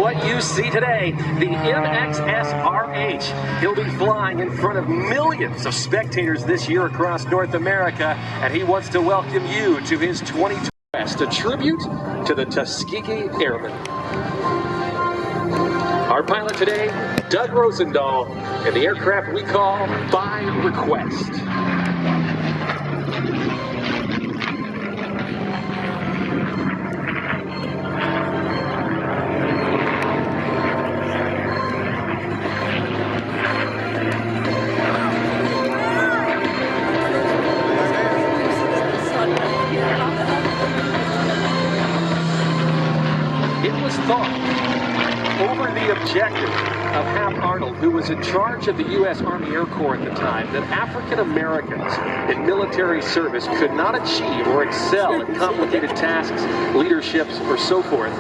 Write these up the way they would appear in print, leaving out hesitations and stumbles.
what you see today, the MXSRH. He'll be flying in front of millions of spectators this year across North America, and he wants to welcome you to his 2020 Quest, a tribute to the Tuskegee Airmen. Our pilot today, Doug Rosendahl, in the aircraft we call By Request. It was thought, over the objective of Hap Arnold, who was in charge of the U.S. Army Air Corps at the time, that African Americans in military service could not achieve or excel in complicated tasks, leaderships, or so forth.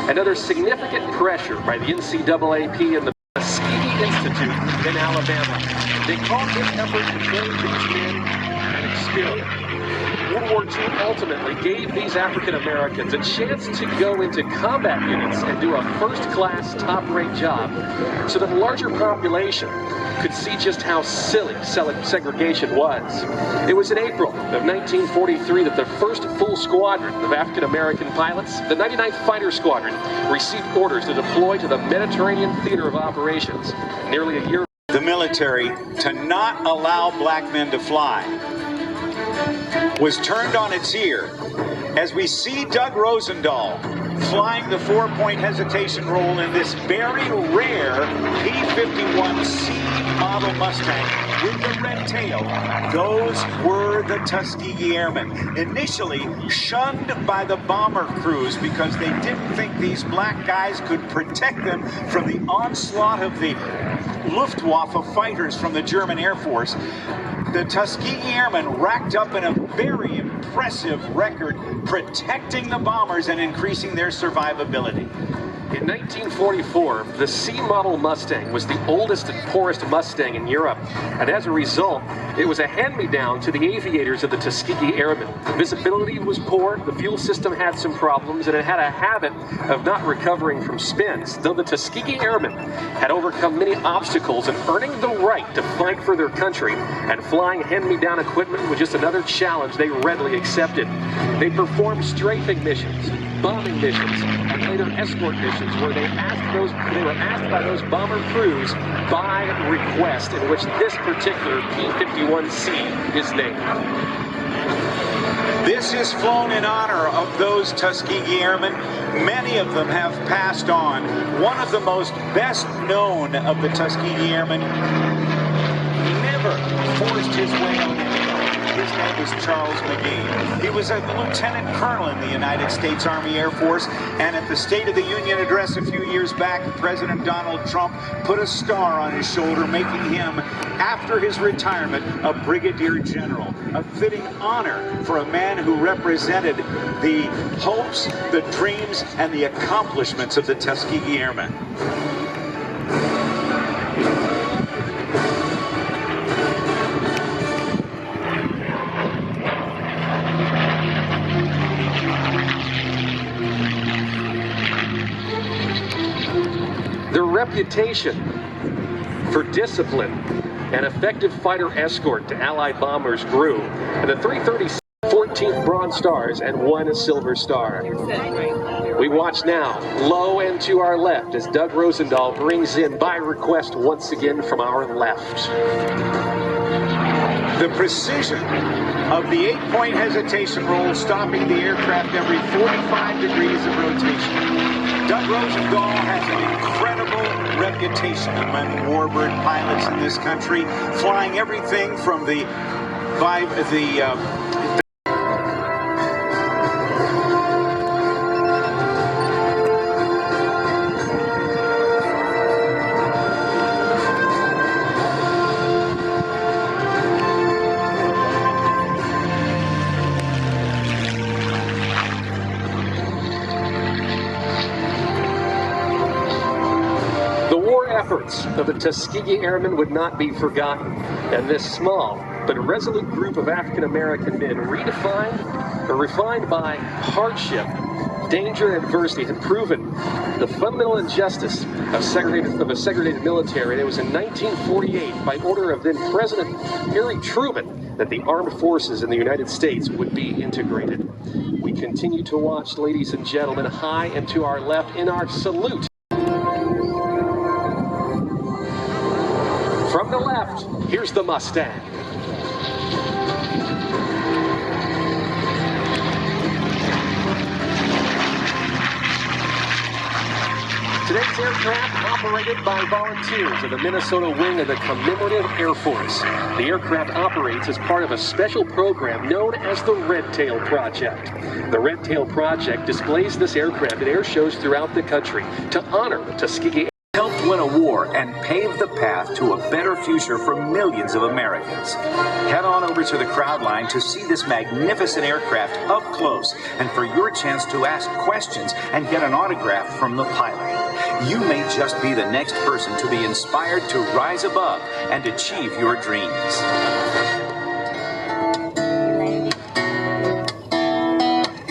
And under significant pressure by the NCAAP and the Tuskegee Institute in Alabama, they called this effort to train these men an experiment. World War II ultimately gave these African Americans a chance to go into combat units and do a first-class, top-rate job so that the larger population could see just how silly segregation was. It was in April of 1943 that the first full squadron of African American pilots, the 99th Fighter Squadron, received orders to deploy to the Mediterranean Theater of Operations. Nearly a year the military to not allow black men to fly was turned on its ear as we see Doug Rosendahl flying the 4-point hesitation roll in this very rare P-51C model Mustang with the red tail. Those were the Tuskegee Airmen, initially shunned by the bomber crews because they didn't think these black guys could protect them from the onslaught of the Luftwaffe fighters from the German Air Force. The Tuskegee Airmen racked up in a very impressive record protecting the bombers and increasing their survivability. In 1944, the C-model Mustang was the oldest and poorest Mustang in Europe, and as a result, it was a hand-me-down to the aviators of the Tuskegee Airmen. Visibility was poor, the fuel system had some problems, and it had a habit of not recovering from spins, though the Tuskegee Airmen had overcome many obstacles in earning the right to fight for their country, and flying hand-me-down equipment was just another challenge they readily accepted. They performed strafing missions, bombing missions, and later escort missions where they were asked by those bomber crews by request, in which this particular P-51C is named. This is flown in honor of those Tuskegee Airmen. Many of them have passed on. One of the most best known of the Tuskegee Airmen never forced his way on anything. His name was Charles McGee. He was a lieutenant colonel in the United States Army Air Force, and at the State of the Union address a few years back, President Donald Trump put a star on his shoulder, making him, after his retirement, a brigadier general. A fitting honor for a man who represented the hopes, the dreams, and the accomplishments of the Tuskegee Airmen. Their reputation for discipline and effective fighter escort to Allied bombers grew, and the 330 14th Bronze Stars and 1 Silver Star. We watch now, low and to our left, as Doug Rosendahl brings in By Request once again from our left. The precision of the 8-point hesitation roll, stopping the aircraft every 45 degrees of rotation. Doug Rosendahl has an incredible reputation among warbird pilots in this country, flying everything from the efforts of the Tuskegee Airmen would not be forgotten, and this small but resolute group of African American men refined by hardship, danger and adversity had proven the fundamental injustice of a segregated military. And it was in 1948, by order of then President Harry Truman, that the armed forces in the United States would be integrated. We continue to watch, ladies and gentlemen, high and to our left in our salute. From the left, here's the Mustang. Today's aircraft operated by volunteers of the Minnesota wing of the Commemorative Air Force. The aircraft operates as part of a special program known as the Red Tail Project. The Red Tail Project displays this aircraft at air shows throughout the country to honor the Tuskegee. Helped win a war and pave the path to a better future for millions of Americans. Head on over to the crowd line to see this magnificent aircraft up close and for your chance to ask questions and get an autograph from the pilot. You may just be the next person to be inspired to rise above and achieve your dreams.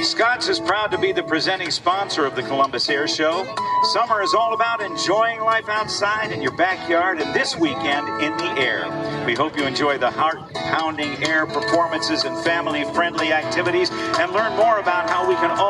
Scott's is proud to be the presenting sponsor of the Columbus Air Show. Summer is all about enjoying life outside in your backyard and this weekend in the air. We hope you enjoy the heart-pounding air performances and family-friendly activities and learn more about how we can all